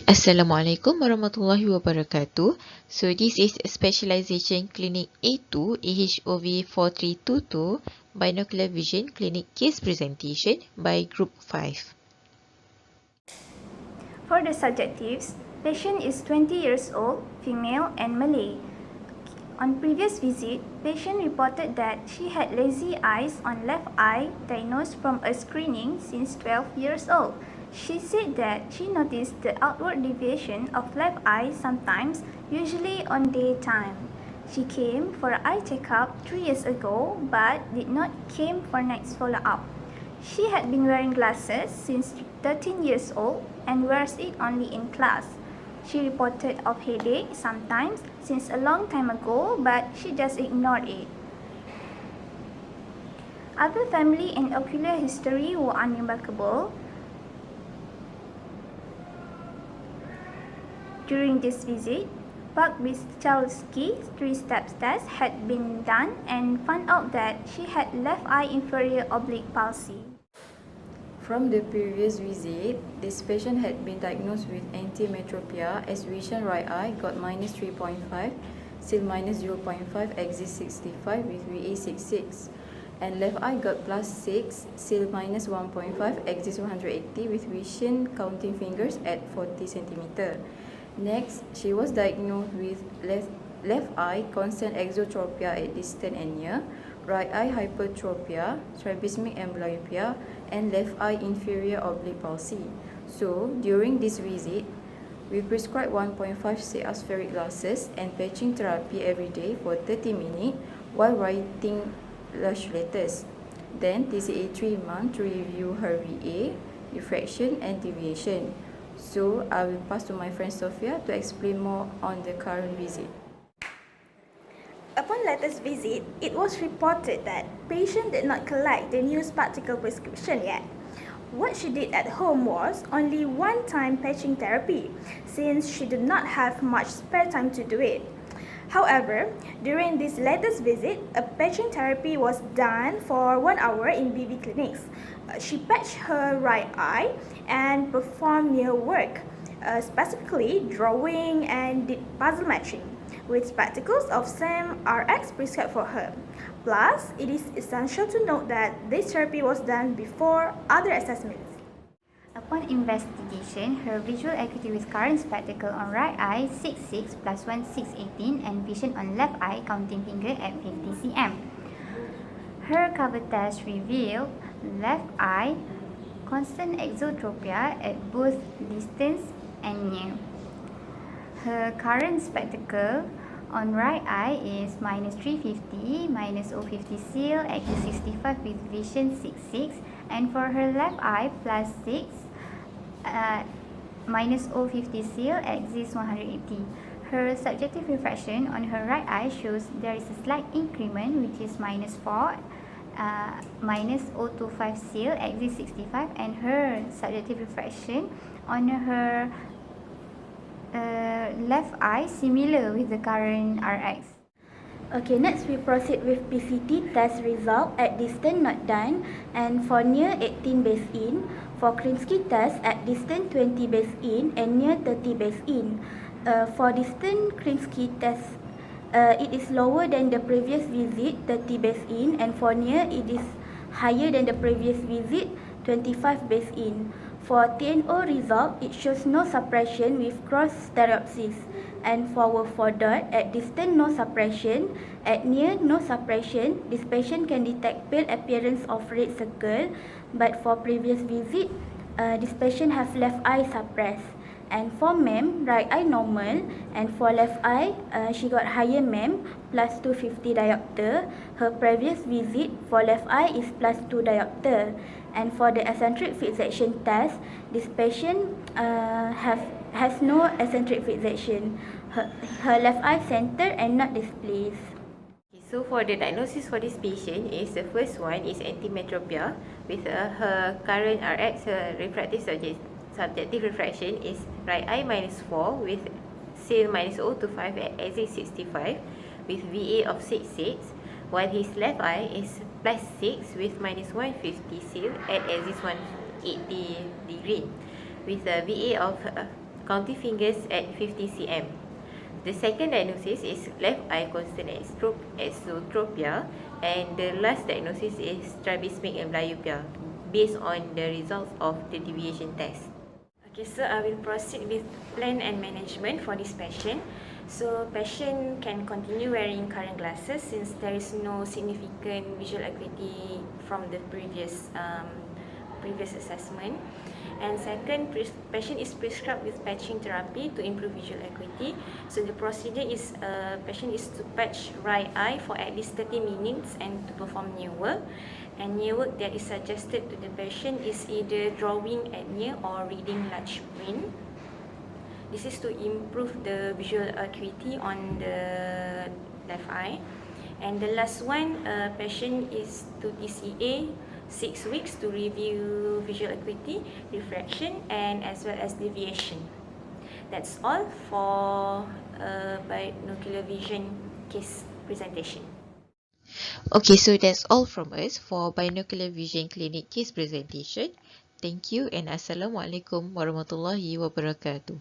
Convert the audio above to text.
Assalamualaikum warahmatullahi wabarakatuh. So this is Specialization Clinic A2 AHOV 4322 Binocular Vision Clinic Case Presentation by Group 5. For the subjectives, patient is 20 years old, female and Malay. On previous visit, patient reported that she had lazy eyes on left eye diagnosed from a screening since 12 years old. She said that she noticed the outward deviation of left eye sometimes, usually on daytime. She came for an eye checkup 3 years ago but did not came for next follow-up. She had been wearing glasses since 13 years old and wears it only in class. She reported of headache sometimes since a long time ago, but she just ignored it. Other family and ocular history were unremarkable. During this visit, Park-Bichalski's 3-step test had been done and found out that she had left eye inferior oblique palsy. From the previous visit, this patient had been diagnosed with antimetropia as vision right eye got minus 3.5, still minus 0.5, axis 65 with VA 66, and left eye got plus 6, still minus 1.5, axis 180 with vision counting fingers at 40 cm. Next, she was diagnosed with left eye constant exotropia at distant and near, right eye hypertropia, strabismic amblyopia, and left eye inferior oblique palsy. So, during this visit, we prescribed 1.5 CR spheric glasses and patching therapy every day for 30 minutes while writing lash letters. Then, TCA 3 months to review her VA, diffraction, and deviation. So, I will pass to my friend Sophia to explain more on the current visit. Upon latest visit, it was reported that patient did not collect the new spectacle prescription yet. What she did at home was only one-time patching therapy, since she did not have much spare time to do it. However, during this latest visit, a patching therapy was done for 1 hour in BV clinics. She patched her right eye and performed nail work, specifically drawing and did puzzle matching, with spectacles of same RX prescribed for her. Plus, it is essential to note that this therapy was done before other assessments. Upon investigation, her visual acuity with current spectacle on right eye 6.6 plus 1 6.18 and vision on left eye counting finger at 50 cm. Her cover test revealed left eye constant exotropia at both distance and near. Her current spectacle on right eye is minus 350, minus 050 seal, axis 65 with vision 6.6, and for her left eye plus 6, minus 050 seal, axis 180. Her subjective refraction on her right eye shows there is a slight increment which is minus 4, minus 025 seal, axis 65, and her subjective refraction on her left eye similar with the current RX. Okay, next we proceed with PCT test result at distance not done, and for near 18 base in, for Krinsky test at distance 20 base in and near 30 base in. For distant Krinsky test, it is lower than the previous visit 30 base in, and for near it is higher than the previous visit 25 base in. For TNO result, it shows no suppression with cross stereopsis, and for dot at distant no suppression, at near no suppression. This patient can detect pale appearance of red circle, but for previous visit, this patient have left eye suppressed. And for MEM, right eye normal, and for left eye, she got higher MEM plus 250 diopter. Her previous visit for left eye is plus 2 diopter. And for the eccentric fixation test, this patient has no eccentric fixation. Her left eye center and not displaced. So for the diagnosis for this patient is the first one is antimetropia with her current RX, her refractive subjective refraction is right eye minus 4 with seal minus 0 to 5 at axis 65 with VA of 6.6, while his left eye is plus 6 with minus 150 seal at axis 180 degree with a VA of counting fingers at 50 cm. The second diagnosis is left eye constant exotropia, and the last diagnosis is strabismic amblyopia based on the results of the deviation test. Okay, so I will proceed with plan and management for this patient. So patient can continue wearing current glasses since there is no significant visual acuity from the previous assessment. And second, patient is prescribed with patching therapy to improve visual acuity. So the procedure is patient is to patch right eye for at least 30 minutes and to perform near work. And near work that is suggested to the patient is either drawing at near or reading large print. This is to improve the visual acuity on the left eye. And the last one, patient is to TCA 6 weeks to review visual acuity, refraction, and as well as deviation. That's all for binocular vision case presentation. Okay, so that's all from us for binocular vision clinic case presentation. Thank you and Assalamualaikum warahmatullahi wabarakatuh.